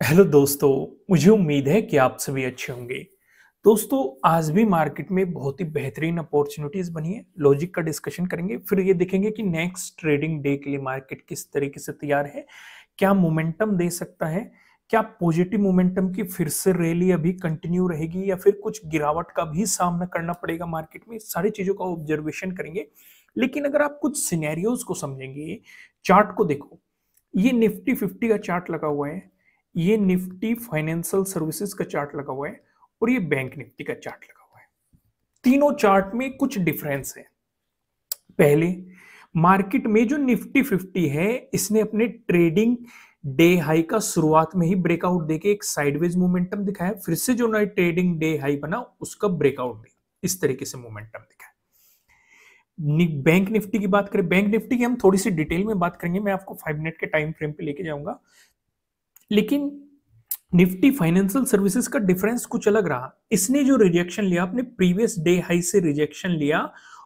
Hello दोस्तों, मुझे उम्मीद है कि आप सभी अच्छे होंगे। दोस्तों, आज भी मार्केट में बहुत ही बेहतरीन अपॉर्चुनिटीज बनी है। लॉजिक का डिस्कशन करेंगे, फिर ये देखेंगे कि नेक्स्ट ट्रेडिंग डे के लिए मार्केट किस तरीके से तैयार है, क्या मोमेंटम दे सकता है, क्या पॉजिटिव मोमेंटम की फिर से रैली अभी कंटिन्यू रहेगी या फिर कुछ गिरावट का भी सामना करना पड़ेगा मार्केट में। सारी चीजों का ऑब्जर्वेशन करेंगे। लेकिन अगर आप कुछ सिनेरियोज को समझेंगे, चार्ट को देखो। ये निफ्टी 50 का चार्ट लगा हुआ है, ये निफ्टी फाइनेंशियल सर्विसेज का चार्ट लगा हुआ है और ये बैंक निफ्टी का चार्ट लगा हुआ है। तीनों चार्ट में कुछ डिफरेंस है। पहले, मार्केट में जो निफ्टी 50 है, इसने अपने ट्रेडिंग डे हाई का शुरुआत में ही ब्रेकआउट देके एक साइडवेज मोमेंटम दिखाया। फिर से जो नया ट्रेडिंग डे हाई बना उसका ब्रेकआउट दिया, इस तरीके से मोमेंटम दिखाया। बैंक निफ्टी की बात करें, बैंक निफ्टी की हम थोड़ी सी डिटेल में बात करेंगे, मैं आपको 5 मिनट के टाइम फ्रेम पे लेके जाऊंगा। लेकिन निफ्टी फाइनेंशियल सर्विसेज का डिफरेंस कुछ अलग रहा। इसने जो रिजेक्शन लिया, अपने प्रीवियस डे हाई से रिजेक्शन लिया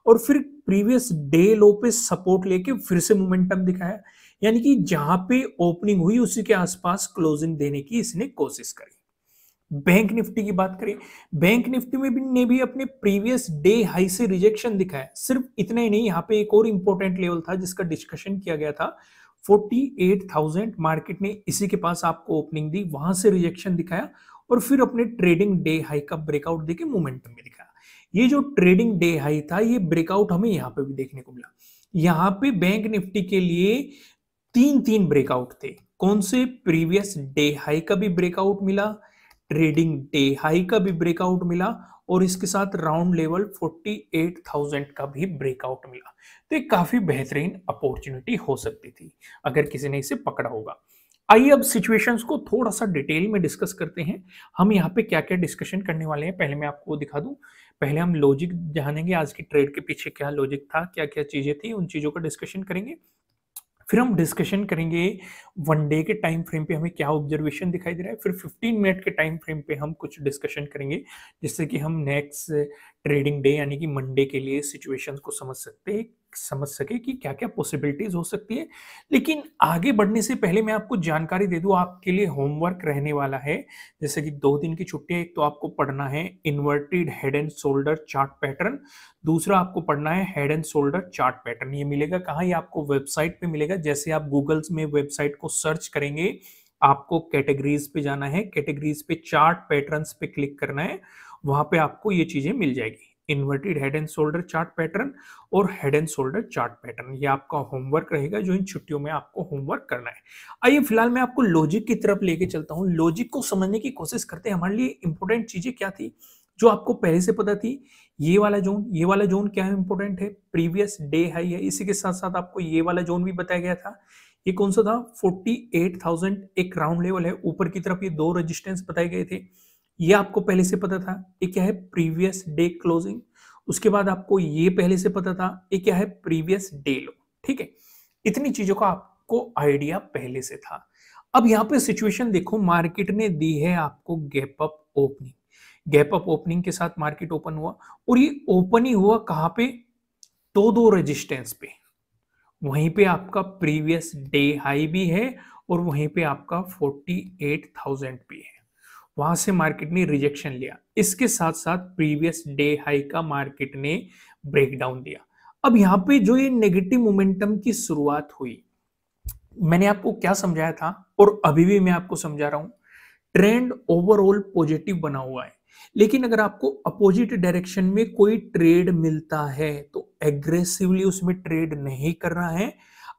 और फिर प्रीवियस डे लो पे सपोर्ट लेके फिर से मोमेंटम दिखाया। यानी कि जहां पे ओपनिंग हुई उसी के आसपास क्लोजिंग देने की इसने कोशिश करी। बैंक निफ्टी की बात करें, बैंक निफ्टी में भी ने भी अपने प्रीवियस डे हाई से रिजेक्शन दिखाया। सिर्फ इतना ही नहीं, यहाँ पे एक और इंपॉर्टेंट लेवल था जिसका डिस्कशन किया गया था, 48,000। मार्केट ने इसी के पास आपको ओपनिंग दी, वहां से रिजेक्शन दिखाया और फिर अपने ट्रेडिंग डे हाई का ब्रेकआउट देके मोमेंटम में दिखाया। ये जो ट्रेडिंग डे हाई था, ये ब्रेकआउट हमें यहाँ पे भी देखने को मिला। यहाँ पे बैंक निफ्टी के लिए तीन तीन ब्रेकआउट थे। कौन से? प्रीवियस डे हाई का भी ब्रेकआउट मिला, ट्रेडिंग डे हाई का भी ब्रेकआउट मिला और इसके साथ राउंड लेवल 48,000 का भी ब्रेकआउट मिला। तो ये काफी बेहतरीन अपॉर्चुनिटी हो सकती थी अगर किसी ने इसे पकड़ा होगा। आइए अब सिचुएशंस को थोड़ा सा डिटेल में डिस्कस करते हैं। हम यहाँ पे क्या क्या डिस्कशन करने वाले हैं, पहले मैं आपको दिखा दूं। पहले हम लॉजिक जानेंगे, आज की ट्रेड के पीछे क्या लॉजिक था, क्या क्या चीजें थी, उन चीजों का डिस्कशन करेंगे। फिर हम डिस्कशन करेंगे वन डे के टाइम फ्रेम पे हमें क्या ऑब्जर्वेशन दिखाई दे रहा है। फिर 15 मिनट के टाइम फ्रेम पे हम कुछ डिस्कशन करेंगे जिससे कि हम नेक्स्ट ट्रेडिंग डे यानी कि मंडे के लिए सिचुएशंस को समझ सके कि क्या क्या पॉसिबिलिटीज हो सकती है। लेकिन आगे बढ़ने से पहले मैं आपको जानकारी दे दूं, आपके लिए होमवर्क रहने वाला है। जैसे कि 2 दिन की छुट्टियां, एक तो आपको पढ़ना है inverted head and shoulder chart pattern, दूसरा आपको पढ़ना है head and shoulder chart pattern. ये मिलेगा कहाँ? ये आपको वेबसाइट पे मिलेगा। जैसे आप गूगल्स में वेबसाइट को सर्च करेंगे, आपको कैटेगरीज पे जाना है, कैटेगरीज पे चार्ट पैटर्न्स पे क्लिक करना है, वहां पे आपको ये चीजें मिल जाएगी, inverted head and shoulder chart pattern और head and shoulder chart pattern. ये आपका होमवर्क रहेगा जो इन छुट्टियों में आपको होमवर्क करना है। आइए फिलहाल मैं आपको लॉजिक की तरफ लेके चलता हूँ। लॉजिक को समझने की कोशिश करते हैं। हमारे लिए इंपॉर्टेंट चीजें क्या थी जो आपको पहले से पता थी? ये वाला जोन क्या है? इंपॉर्टेंट है, प्रीवियस डे हाई है। इसी के साथ साथ आपको ये वाला जोन भी बताया गया था। ये कौन सा था? 48,000 एक राउंड लेवल है। ऊपर की तरफ ये दो रेजिस्टेंस बताए गए थे, ये आपको पहले से पता था। ये क्या है? Previous day closing. उसके बाद आपको ये पहले से पता था, ये क्या है? प्रीवियस डे लो। ठीक है, इतनी चीजों का आपको आइडिया पहले से था। अब यहाँ पे सिचुएशन देखो, मार्केट ने दी है आपको gap up opening. Gap up opening के साथ मार्केट ओपन हुआ और ये ओपन ही हुआ कहां पे? दो दो रेजिस्टेंस पे। वहीं पे आपका प्रीवियस डे हाई भी है और वहीं पे आपका 48,000 भी है। वहां से मार्केट ने रिजेक्शन लिया, इसके साथ साथ प्रीवियस डे हाई का मार्केट ने ब्रेकडाउन दिया। अब यहाँ पे जो ये नेगेटिव मोमेंटम की शुरुआत हुई, मैंने आपको क्या समझाया था और अभी भी मैं आपको समझा रहा हूं, ट्रेंड ओवरऑल पॉजिटिव बना हुआ है। लेकिन अगर आपको अपोजिट डायरेक्शन में कोई ट्रेड मिलता है तो एग्रेसिवली उसमें ट्रेड नहीं करना है।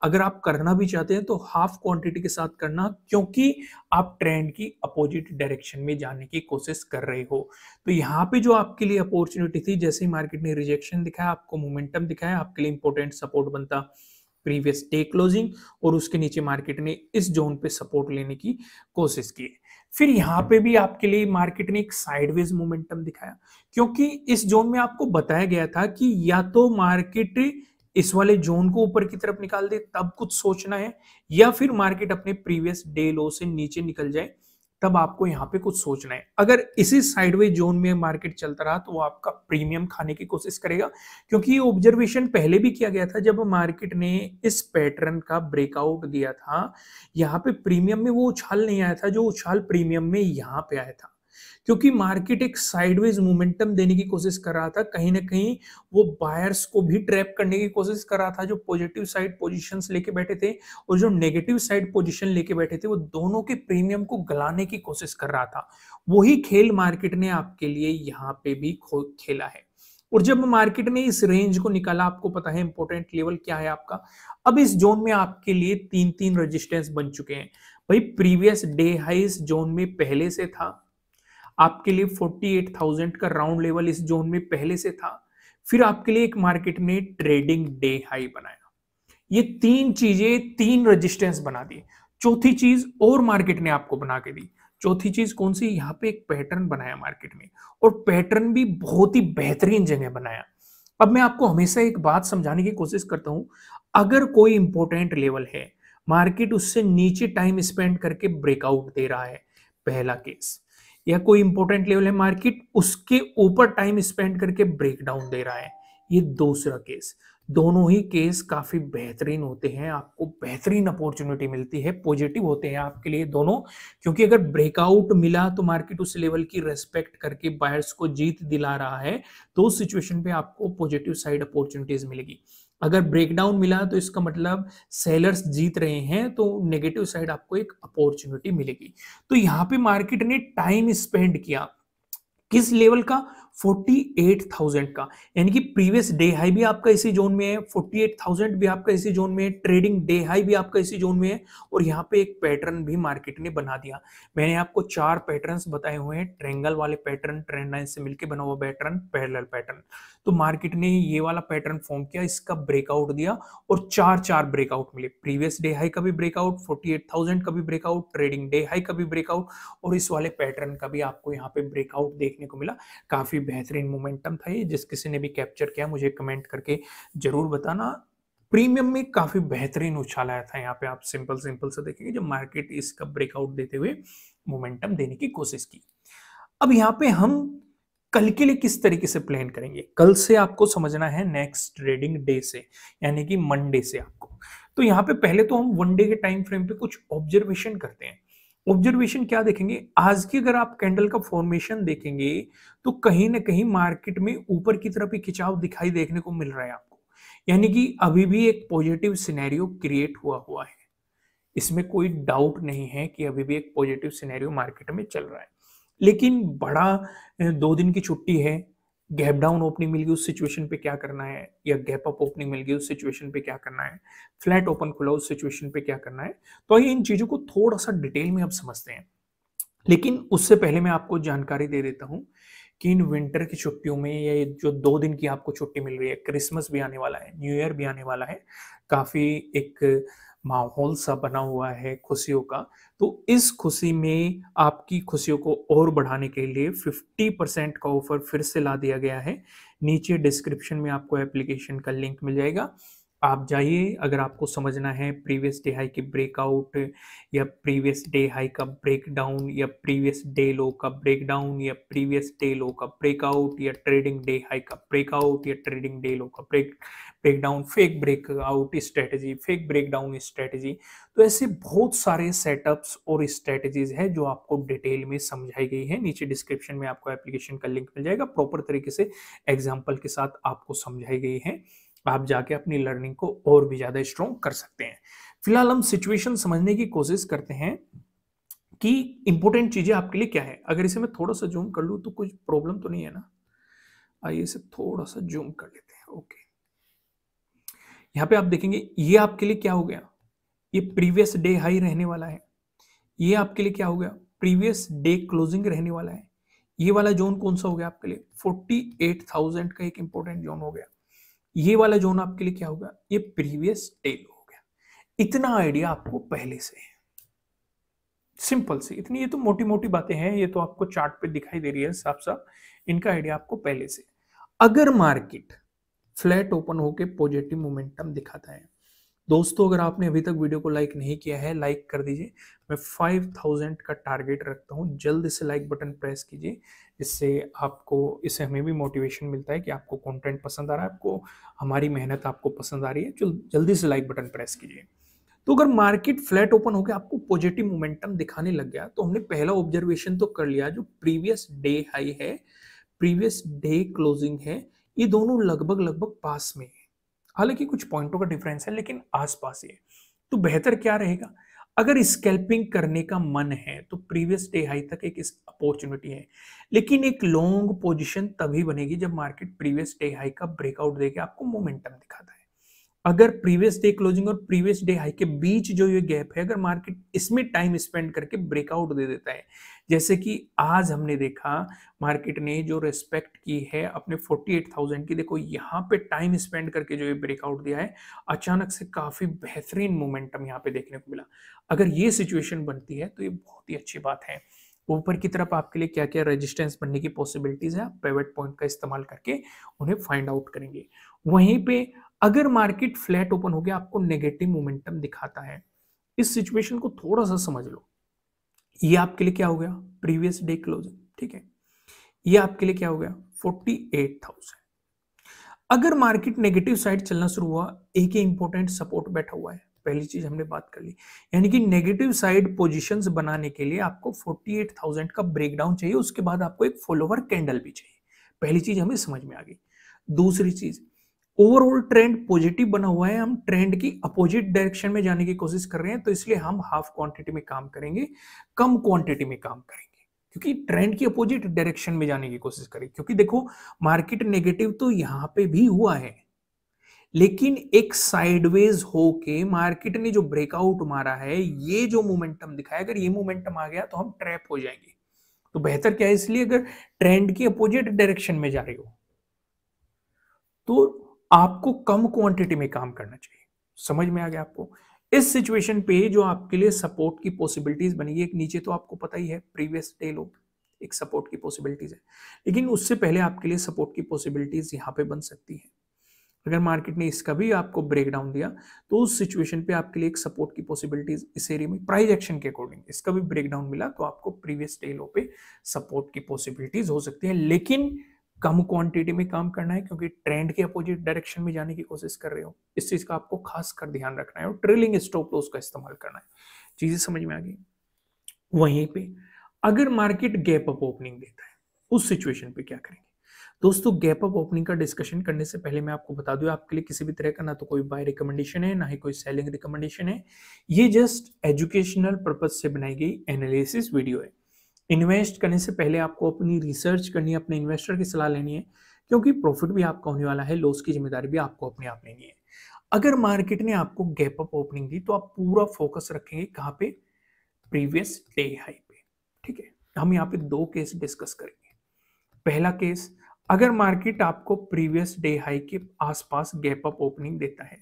अगर आप करना भी चाहते हैं तो हाफ क्वांटिटी के साथ करना, क्योंकि आप ट्रेंड की अपोजिट डायरेक्शन में जाने की कोशिश कर रहे हो। तो यहाँ पे जो आपके लिए अपॉर्चुनिटी थी, जैसे ही मार्केट ने रिजेक्शन दिखाया, आपको मोमेंटम दिखाया, आपके लिए इंपॉर्टेंट सपोर्ट बनता प्रीवियस डे क्लोजिंग और उसके नीचे मार्केट ने इस जोन पे सपोर्ट लेने की कोशिश की। फिर यहाँ पे भी आपके लिए मार्केट ने एक साइडवेज मोमेंटम दिखाया, क्योंकि इस जोन में आपको बताया गया था कि या तो मार्केट इस वाले जोन को ऊपर की तरफ निकाल दे तब कुछ सोचना है, या फिर मार्केट अपने प्रीवियस डे लो से नीचे निकल जाए तब आपको यहाँ पे कुछ सोचना है। अगर इसी साइडवेज जोन में मार्केट चलता रहा तो वो आपका प्रीमियम खाने की कोशिश करेगा, क्योंकि ये ऑब्जर्वेशन पहले भी किया गया था जब मार्केट ने इस पैटर्न का ब्रेकआउट दिया था। यहाँ पे प्रीमियम में वो उछाल नहीं आया था जो उछाल प्रीमियम में यहाँ पे आया था, क्योंकि मार्केट एक साइडवेज मोमेंटम देने की कोशिश कर रहा था। कहीं ना कहीं वो बायर्स को भी ट्रैप करने की कोशिश कर रहा था जो पॉजिटिव साइड पोजीशंस लेके बैठे थे, और जो नेगेटिव साइड पोजीशन लेके बैठे थे वो दोनों के प्रीमियम को गलाने की कोशिश कर रहा था। वही खेल मार्केट ने आपके लिए यहाँ पे भी खेला है। और जब मार्केट ने इस रेंज को निकाला, आपको पता है इंपॉर्टेंट लेवल क्या है आपका। अब इस जोन में आपके लिए तीन तीन रेजिस्टेंस बन चुके हैं भाई। प्रीवियस डे हाई इस जोन में पहले से था, आपके लिए 48,000 का राउंड लेवल इस जोन में पहले से था। फिर आपके लिए एक मार्केट ने ट्रेडिंग डे हाई बनाया। ये तीन चीजें तीन रेजिस्टेंस बना दी। चौथी चीज और मार्केट ने आपको बना के दी। चौथी चीज कौन सी? यहाँ पे एक पैटर्न बनाया मार्केट ने, और पैटर्न भी बहुत ही बेहतरीन जगह बनाया। अब मैं आपको हमेशा एक बात समझाने की कोशिश करता हूं, अगर कोई इंपॉर्टेंट लेवल है, मार्केट उससे नीचे टाइम स्पेंड करके ब्रेकआउट दे रहा है, पहला केस। या कोई इंपॉर्टेंट लेवल है, मार्केट उसके ऊपर टाइम स्पेंड करके ब्रेकडाउन दे रहा है, ये दूसरा केस। दोनों ही केस काफी बेहतरीन होते हैं, आपको बेहतरीन अपॉर्चुनिटी मिलती है, पॉजिटिव होते हैं आपके लिए दोनों। क्योंकि अगर ब्रेकआउट मिला तो मार्केट उस लेवल की रेस्पेक्ट करके बायर्स को जीत दिला रहा है, तो उस सिचुएशन पे आपको पॉजिटिव साइड अपॉर्चुनिटीज मिलेगी। अगर ब्रेकडाउन मिला तो इसका मतलब सेलर्स जीत रहे हैं, तो नेगेटिव साइड आपको एक अपॉर्चुनिटी मिलेगी। तो यहाँ पे मार्केट ने टाइम स्पेंड किया किस लेवल का? 48,000 का। यानी कि प्रीवियस डे हाई भी आपका इसी जोन में है, 48,000 भी आपका इसी जोन में है, ट्रेडिंग डे हाई भी आपका इसी जोन में है, और यहाँ पे एक पैटर्न भी मार्केट ने बना दिया। मैंने आपको 4 पैटर्न्स बताए हुए हैं, ट्रायंगल वाले पैटर्न, ट्रेंड लाइन से मिलकर बना हुआ पैटर्न, पैरेलल पैटर्न। तो मार्केट ने ये वाला पैटर्न फॉर्म किया, इसका ब्रेकआउट दिया, और 4 ब्रेकआउट मिले। प्रीवियस डे हाई का भी ब्रेकआउट, 48,000 का भी ब्रेकआउट, ट्रेडिंग डे हाई का भी ब्रेकआउट, और इस वाले पैटर्न का भी आपको यहाँ पे ब्रेकआउट देखने को मिला। काफी बेहतरीन मोमेंटम था ये। जिस किसी ने भी कैप्चर किया मुझे कमेंट करके जरूर बताना। प्रीमियम में काफी बेहतरीन उछाल आया था। यहाँ पे आप सिंपल से देखेंगे जब मार्केट इसका ब्रेकआउट देते हुए मोमेंटम देने की कोशिश की। अब यहाँ पे हम कल के लिए किस तरीके से प्लान करेंगे, कल से आपको समझना है नेक्स्ट ट्रेडिंग डे से, यानी कि मंडे से आपको। तो यहाँ पे पहले तो हम वन डे के टाइम फ्रेम पे कुछ ऑब्जर्वेशन करते हैं। ऑब्जर्वेशन क्या देखेंगे? आज की अगर आप कैंडल का फॉर्मेशन देखेंगे तो कहीं ना कहीं मार्केट में ऊपर की तरफ ही खिंचाव दिखाई देखने को मिल रहा है आपको, यानी कि अभी भी एक पॉजिटिव सिनेरियो क्रिएट हुआ है। इसमें कोई डाउट नहीं है कि अभी भी एक पॉजिटिव सिनेरियो मार्केट में चल रहा है। लेकिन बड़ा 2 दिन की छुट्टी है, गैप डाउन ओपनिंग मिल गई, उस सिचुएशन पे क्या करना है, या गैप अप ओपनिंग मिल गई, उस सिचुएशन पे क्या करना है, फ्लैट ओपन खुला, उस सिचुएशन पे क्या करना है। तो आइए इन चीजों को थोड़ा सा डिटेल में अब समझते हैं। लेकिन उससे पहले मैं आपको जानकारी दे देता हूं कि इन विंटर की छुट्टियों में, या ये जो 2 दिन की आपको छुट्टी मिल रही है, क्रिसमस भी आने वाला है, न्यू ईयर भी आने वाला है, काफी एक माहौल सा बना हुआ है खुशियों का। तो इस खुशी में आपकी खुशियों को और बढ़ाने के लिए 50% का ऑफर फिर से ला दिया गया है। नीचे डिस्क्रिप्शन में आपको एप्लीकेशन का लिंक मिल जाएगा, आप जाइए। अगर आपको समझना है प्रीवियस डे हाई की ब्रेकआउट, या प्रीवियस डे हाई का ब्रेकडाउन, या प्रीवियस डे लो का ब्रेकडाउन, या प्रीवियस डे लो का ब्रेकआउट, या ट्रेडिंग डे हाई का ब्रेकआउट, या ट्रेडिंग डे लो का breakdown, fake breakout strategy, fake breakdown strategy, तो ऐसे बहुत सारे सेटअप्स और स्ट्रेटेजीज है जो आपको डिटेल में समझाई गई है। नीचे डिस्क्रिप्शन में आपको एप्लीकेशन का लिंक मिल जाएगा, प्रॉपर तरीके से एग्जाम्पल के साथ आपको समझाई गई है। आप जाके अपनी लर्निंग को और भी ज्यादा स्ट्रॉन्ग कर सकते हैं। फिलहाल हम सिचुएशन समझने की कोशिश करते हैं कि इंपॉर्टेंट चीजें आपके लिए क्या है। अगर इसे मैं थोड़ा सा जूम कर लूं तो कुछ प्रॉब्लम तो नहीं है ना? आइए इसे थोड़ा सा जूम कर लेते हैं। ओके, यहाँ पे आप देखेंगे ये आपके लिए क्या हो गया, ये प्रीवियस डे हाई रहने वाला है। ये आपके लिए क्या हो गया, प्रीवियस डे क्लोजिंग रहने वाला है। ये वाला जोन कौन सा हो गया आपके लिए, 48,000 का एक इंपॉर्टेंट जोन हो गया। ये वाला जोन आपके लिए क्या होगा, ये प्रीवियस डे हो गया। इतना आइडिया आपको पहले से है, सिंपल सी इतनी, ये तो मोटी मोटी बातें हैं, ये तो आपको चार्ट पे दिखाई दे रही है साफ साफ, इनका आइडिया आपको पहले से। अगर मार्केट फ्लैट ओपन होके पॉजिटिव मोमेंटम दिखाता है, दोस्तों अगर आपने अभी तक वीडियो को लाइक नहीं किया है, लाइक कर दीजिए। मैं 5000 का टारगेट रखता हूँ, जल्द से लाइक बटन प्रेस कीजिए। इससे हमें भी मोटिवेशन मिलता है कि आपको कंटेंट पसंद आ रहा है, आपको हमारी मेहनत आपको पसंद आ रही है। जल्दी से लाइक बटन प्रेस कीजिए। तो अगर मार्केट फ्लैट ओपन होकर आपको पॉजिटिव मोमेंटम दिखाने लग गया, तो हमने पहला ऑब्जर्वेशन तो कर लिया, जो प्रीवियस डे हाई है, प्रीवियस डे क्लोजिंग है, ये दोनों लगभग लगभग पास में है। हालांकि कुछ पॉइंटों का डिफरेंस है, लेकिन आसपास ही है। तो बेहतर क्या रहेगा, अगर स्कैल्पिंग करने का मन है तो प्रीवियस डे हाई तक एक अपॉर्चुनिटी है, लेकिन एक लॉन्ग पोजीशन तभी बनेगी जब मार्केट प्रीवियस डे हाई का ब्रेकआउट देके आपको मोमेंटम दिखाता है। अगर प्रीवियस डे क्लोजिंग और प्रीवियस डे हाई के बीच जो ये गैप है, अगर मार्केट इसमें टाइम स्पेंड करके ब्रेकआउट दे देता है, जैसे कि आज हमने देखा मार्केट ने जो रेस्पेक्ट की है अपने 48,000 की, देखो यहाँ पे टाइम स्पेंड करके जो ये ब्रेकआउट दिया है, अचानक से काफी बेहतरीन मोमेंटम यहाँ पे देखने को मिला। अगर ये सिचुएशन बनती है तो ये बहुत ही अच्छी बात है। ऊपर की तरफ आपके लिए क्या क्या रेजिस्टेंस बनने की पॉसिबिलिटीज है, आप पिवट पॉइंट का इस्तेमाल करके उन्हें फाइंड आउट करेंगे। वहीं पे अगर मार्केट फ्लैट ओपन हो गया, आपको नेगेटिव मोमेंटम दिखाता है, इस सिचुएशन को थोड़ा सा समझ लो। ये आपके लिए क्या हो गया, प्रीवियस डे क्लोजिंग, ठीक है। ये आपके लिए क्या हो गया, 48,000। अगर मार्केट नेगेटिव साइड चलना शुरू हुआ, एक ही इंपॉर्टेंट सपोर्ट बैठा हुआ है, पहली चीज हमने बात कर ली, यानी कि नेगेटिव साइड पोजीशंस बनाने के लिए आपको 48,000 का ब्रेकडाउन चाहिए, उसके बाद आपको एक फॉलोवर कैंडल भी चाहिए। पहली चीज हमें समझ में आ गई। दूसरी चीज, ओवरऑल ट्रेंड पॉजिटिव बना हुआ है, हम ट्रेंड की अपोजिट डायरेक्शन में जाने की कोशिश कर रहे हैं, तो इसलिए हम हाफ क्वांटिटी में काम करेंगे, कम क्वांटिटी में काम करेंगे, क्योंकि ट्रेंड की अपोजिट डायरेक्शन में जाने की कोशिश करेंगे। क्योंकि देखो मार्केट नेगेटिव तो यहां पे भी हुआ है, लेकिन एक साइडवेज होके मार्केट ने जो ब्रेकआउट मारा है, ये जो मोमेंटम दिखाया, अगर ये मोमेंटम आ गया तो हम ट्रैप हो जाएंगे। तो बेहतर क्या है, इसलिए अगर ट्रेंड की अपोजिट डायरेक्शन में जा रही हो तो आपको कम क्वांटिटी में काम करना चाहिए। समझ में आ गया आपको। इस सिचुएशन पे जो आपके लिए सपोर्ट की पॉसिबिलिटीज बनी, एक नीचे तो आपको पता ही है प्रीवियस डे लो, एक सपोर्ट की पॉसिबिलिटीज है, लेकिन उससे पहले आपके लिए सपोर्ट की पॉसिबिलिटीज यहां पे बन सकती है। अगर मार्केट ने इसका भी आपको ब्रेक डाउन दिया, तो उस सिचुएशन पे आपके लिए एक सपोर्ट की पॉसिबिलिटीज इस एरिया में, प्राइस एक्शन के अकॉर्डिंग इसका भी ब्रेक डाउन मिला, तो आपको प्रीवियस डे लो पे सपोर्ट की पॉसिबिलिटीज हो सकती है, लेकिन कम क्वांटिटी में काम करना है, क्योंकि ट्रेंड के अपोजिट डायरेक्शन में जाने की कोशिश कर रहे हो। इस चीज का आपको खास कर ध्यान रखना है, और ट्रेलिंग स्टॉप लॉस का इस्तेमाल करना है। चीजें समझ में आ गई। वहीं पे अगर मार्केट गैप अप ओपनिंग देता है, उस सिचुएशन पे क्या करेंगे। दोस्तों गैप अप ओपनिंग का डिस्कशन करने से पहले मैं आपको बता दूं, आपके लिए किसी भी तरह का ना तो कोई बाय रिकमेंडेशन है, ना ही कोई सेलिंग रिकमेंडेशन है। ये जस्ट एजुकेशनल पर्पज से बनाई गई एनालिसिस वीडियो है। इन्वेस्ट करने से पहले आपको अपनी रिसर्च करनी है, अपने इन्वेस्टर की सलाह लेनी है, क्योंकि प्रॉफिट भी आपका होने वाला है, लॉस की जिम्मेदारी भी आपको अपने आप लेनी है। अगर मार्केट ने आपको गैप अप ओपनिंग दी, तो आप पूरा फोकस रखेंगे कहां पे, प्रीवियस डे हाई पे, ठीक है। हम यहाँ पे दो केस डिस्कस करेंगे। पहला केस, अगर मार्केट आपको प्रीवियस डे हाई के आसपास गैप अप ओपनिंग देता है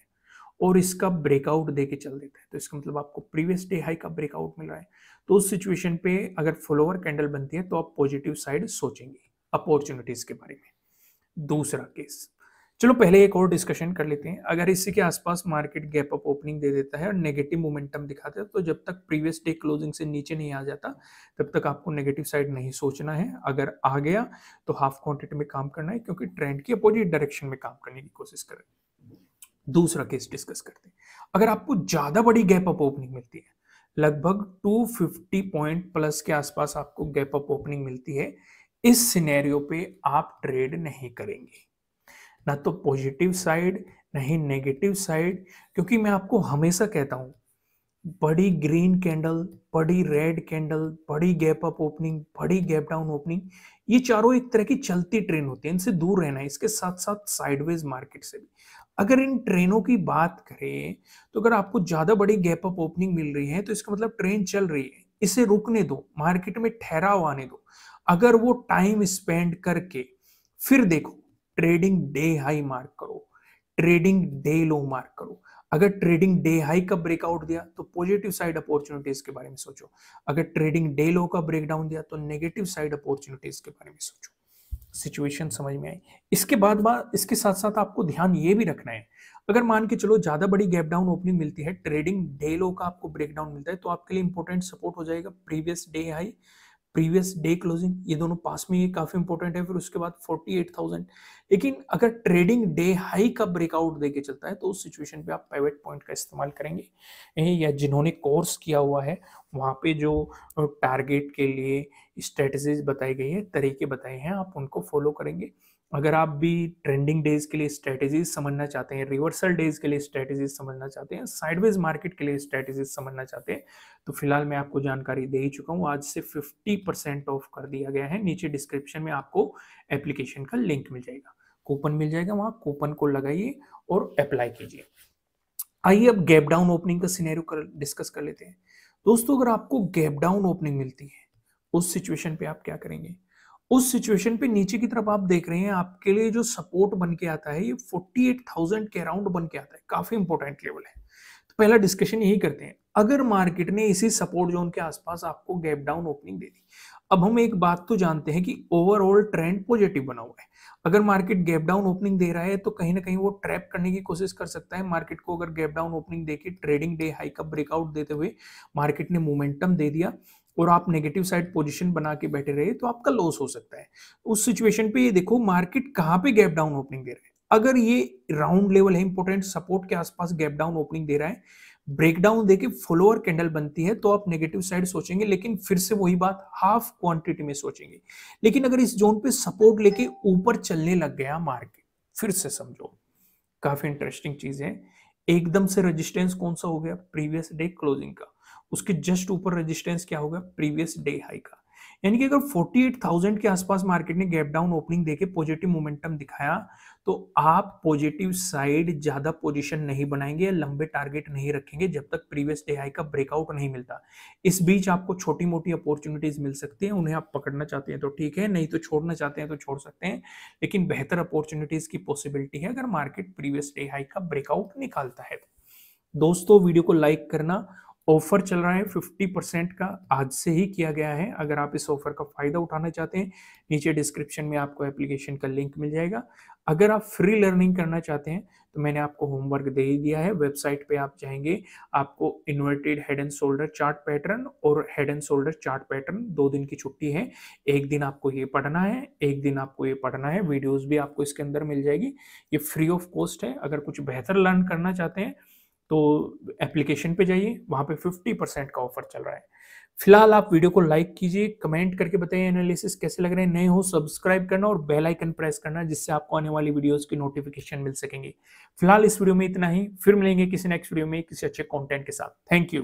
और इसका ब्रेकआउट देके चल देता है, तो इसका मतलब आपको प्रीवियस डे हाई का ब्रेकआउट मिल रहा है, तो उस सिचुएशन पे अगर फॉलोअर कैंडल बनती है तो आप पॉजिटिव साइड सोचेंगे अपॉर्चुनिटीज के बारे में। दूसरा केस, चलो पहले एक और डिस्कशन कर लेते हैं। अगर इसी के आसपास मार्केट गैप अप ओपनिंग दे देता है और नेगेटिव मोमेंटम दिखाता है, तो जब तक प्रीवियस डे क्लोजिंग से नीचे नहीं आ जाता, तब तक आपको नेगेटिव साइड नहीं सोचना है। अगर आ गया तो हाफ क्वांटिटी में काम करना है, क्योंकि ट्रेंड की अपोजिट डायरेक्शन में काम करने की कोशिश करें। दूसरा केस डिस्कस करते हैं। अगर आपको ज्यादा बड़ी गैप अप ओपनिंग मिलती है, लगभग 250 पॉइंट प्लस के आसपास आपको गैप अप ओपनिंग मिलती है, इस सिनेरियो पे आप ट्रेड नहीं करेंगे, ना तो पॉजिटिव साइड ना ही नेगेटिव साइड। क्योंकि मैं आपको हमेशा कहता हूं, बड़ी ग्रीन कैंडल, बड़ी रेड कैंडल, बड़ी गैप अप ओपनिंग, बड़ी गैप डाउन ओपनिंग, ये चारों एक तरह की चलती ट्रेन होती है, इनसे दूर रहना है। इसके साथ साथ साइडवेज मार्केट से भी, अगर इन ट्रेनों की बात करें, तो अगर आपको ज्यादा बड़ी गैप अप ओपनिंग मिल रही है, तो इसका मतलब ट्रेन चल रही है, इसे रुकने दो, मार्केट में ठहराव आने दो। अगर वो टाइम स्पेंड करके फिर देखो, ट्रेडिंग डे हाई मार्क करो, ट्रेडिंग डे लो मार्क करो। अगर ट्रेडिंग डे हाई का ब्रेकआउट दिया तो पॉजिटिव साइड अपॉर्चुनिटीज के बारे में सोचो, अगर ट्रेडिंग डे लो का ब्रेकडाउन दिया तो नेगेटिव साइड अपॉर्चुनिटीज के बारे में सोचो। सिचुएशन समझ में आई। इसके बाद इसके साथ-साथ आपको ध्यान ये भी रखना है, अगर मान के चलो ज़्यादा बड़ी गैप डाउन ओपनिंग मिलती है, ट्रेडिंग डे लो का आपको ब्रेकडाउन मिलता है, तो आपके लिए इंपॉर्टेंट सपोर्ट हो जाएगा previous day high, previous day closing, ये दोनों पास में, ये काफी इंपॉर्टेंट है। फिर उसके बाद 48,000। लेकिन अगर ट्रेडिंग डे हाई का ब्रेकआउट देके चलता है तो उस सिचुएशन पे आप पिवट पॉइंट का इस्तेमाल करेंगे, या जिन्होंने कोर्स किया हुआ है वहाँ पे जो टारगेट के लिए स्ट्रेटजीज बताई गई है, तरीके बताए हैं, आप उनको फॉलो करेंगे। अगर आप भी ट्रेंडिंग डेज के लिए स्ट्रेटजीज समझना चाहते हैं, रिवर्सल डेज के लिए स्ट्रेटजीज समझना चाहते हैं, साइडवेज मार्केट के लिए स्ट्रेटजीज समझना चाहते हैं, तो फिलहाल मैं आपको जानकारी दे ही चुका हूँ। आज से 50% ऑफ कर दिया गया है। नीचे डिस्क्रिप्शन में आपको एप्लीकेशन का लिंक मिल जाएगा, कूपन मिल जाएगा, वहाँ कूपन को लगाइए और अप्लाई कीजिए। आइए अब गैप डाउन ओपनिंग का सिनेरियो डिस्कस कर लेते हैं। दोस्तों, अगर आपको गैप डाउन ओपनिंग मिलती है, उस सिचुएशन पे आप क्या करेंगे? उस सिचुएशन पे नीचे की तरफ आप देख रहे हैं, आपके लिए जो सपोर्ट बन के आता है, ये 48,000 के अराउंड बन के आता है, काफी इंपॉर्टेंट लेवल है। तो पहला डिस्कशन यही करते हैं, अगर मार्केट ने इसी सपोर्ट जोन के आसपास आपको गैप डाउन ओपनिंग दे दी, अब हम एक बात तो जानते हैं कि ओवरऑल ट्रेंड पॉजिटिव बना हुआ है। अगर मार्केट गैप डाउन ओपनिंग दे रहा है तो कहीं ना कहीं वो ट्रैप करने की कोशिश कर सकता है मार्केट को। अगर गैप डाउन ओपनिंग देके ट्रेडिंग डे हाई का ब्रेकआउट देते हुए मार्केट ने मोमेंटम दे दिया और आप नेगेटिव साइड पोजीशन बना के बैठे रहे, तो आपका लॉस हो सकता है। उस सिचुएशन पे ये देखो मार्केट कहाँ पे गैप डाउन ओपनिंग दे रहा है। अगर ये राउंड लेवल है, इंपॉर्टेंट सपोर्ट के आसपास गैप डाउन ओपनिंग दे रहा है, ब्रेकडाउन देके फॉलोअर कैंडल बनती है, तो आप नेगेटिव साइड सोचेंगे, लेकिन फिर से वही बात, हाफ क्वांटिटी में सोचेंगे। लेकिन अगर इस जोन पे सपोर्ट लेके ऊपर चलने लग गया मार्केट, फिर से समझो, काफी इंटरेस्टिंग चीज है। एकदम से रेजिस्टेंस कौन सा हो गया? प्रीवियस डे क्लोजिंग का। उसके जस्ट ऊपर रेजिस्टेंस क्या होगा? प्रीवियस डे हाई का। यानी कि अगर 48,000 के आसपास मार्केट ने गैप डाउन ओपनिंग देके पॉजिटिव मोमेंटम दिखाया, तो आप पॉजिटिव साइड ज्यादा पोजीशन नहीं बनाएंगे, लंबे टारगेट नहीं रखेंगे जब तक प्रीवियस डे हाई का ब्रेकआउट नहीं मिलता। इस बीच आपको छोटी मोटी अपॉर्चुनिटीज मिल सकती हैं, उन्हें आप पकड़ना चाहते हैं तो ठीक है, नहीं तो छोड़ना चाहते हैं तो छोड़ सकते हैं, लेकिन बेहतर अपॉर्चुनिटीज की पॉसिबिलिटी है अगर मार्केट प्रीवियस डे हाई का ब्रेकआउट निकालता है। दोस्तों, वीडियो को लाइक करना। ऑफर चल रहा है 50% का, आज से ही किया गया है। अगर आप इस ऑफर का फायदा उठाना चाहते हैं, नीचे डिस्क्रिप्शन में आपको एप्लीकेशन का लिंक मिल जाएगा। अगर आप फ्री लर्निंग करना चाहते हैं तो मैंने आपको होमवर्क दे ही दिया है। वेबसाइट पे आप जाएंगे, आपको inverted head and shoulder chart pattern और head and shoulder chart pattern, 2 दिन की छुट्टी है, एक दिन आपको ये पढ़ना है, एक दिन आपको ये पढ़ना है। वीडियोस भी आपको इसके अंदर मिल जाएगी। ये फ्री ऑफ कॉस्ट है। अगर कुछ बेहतर लर्न करना चाहते हैं तो एप्लीकेशन पे जाइए, वहां पे 50% का ऑफर चल रहा है। फिलहाल आप वीडियो को लाइक कीजिए, कमेंट करके बताइए एनालिसिस कैसे लग रहे हैं। नए हो सब्सक्राइब करना और बेल आइकन प्रेस करना, जिससे आपको आने वाली वीडियोस की नोटिफिकेशन मिल सकेंगी। फिलहाल इस वीडियो में इतना ही, फिर मिलेंगे किसी नेक्स्ट वीडियो में किसी अच्छे कंटेंट के साथ। Thank you.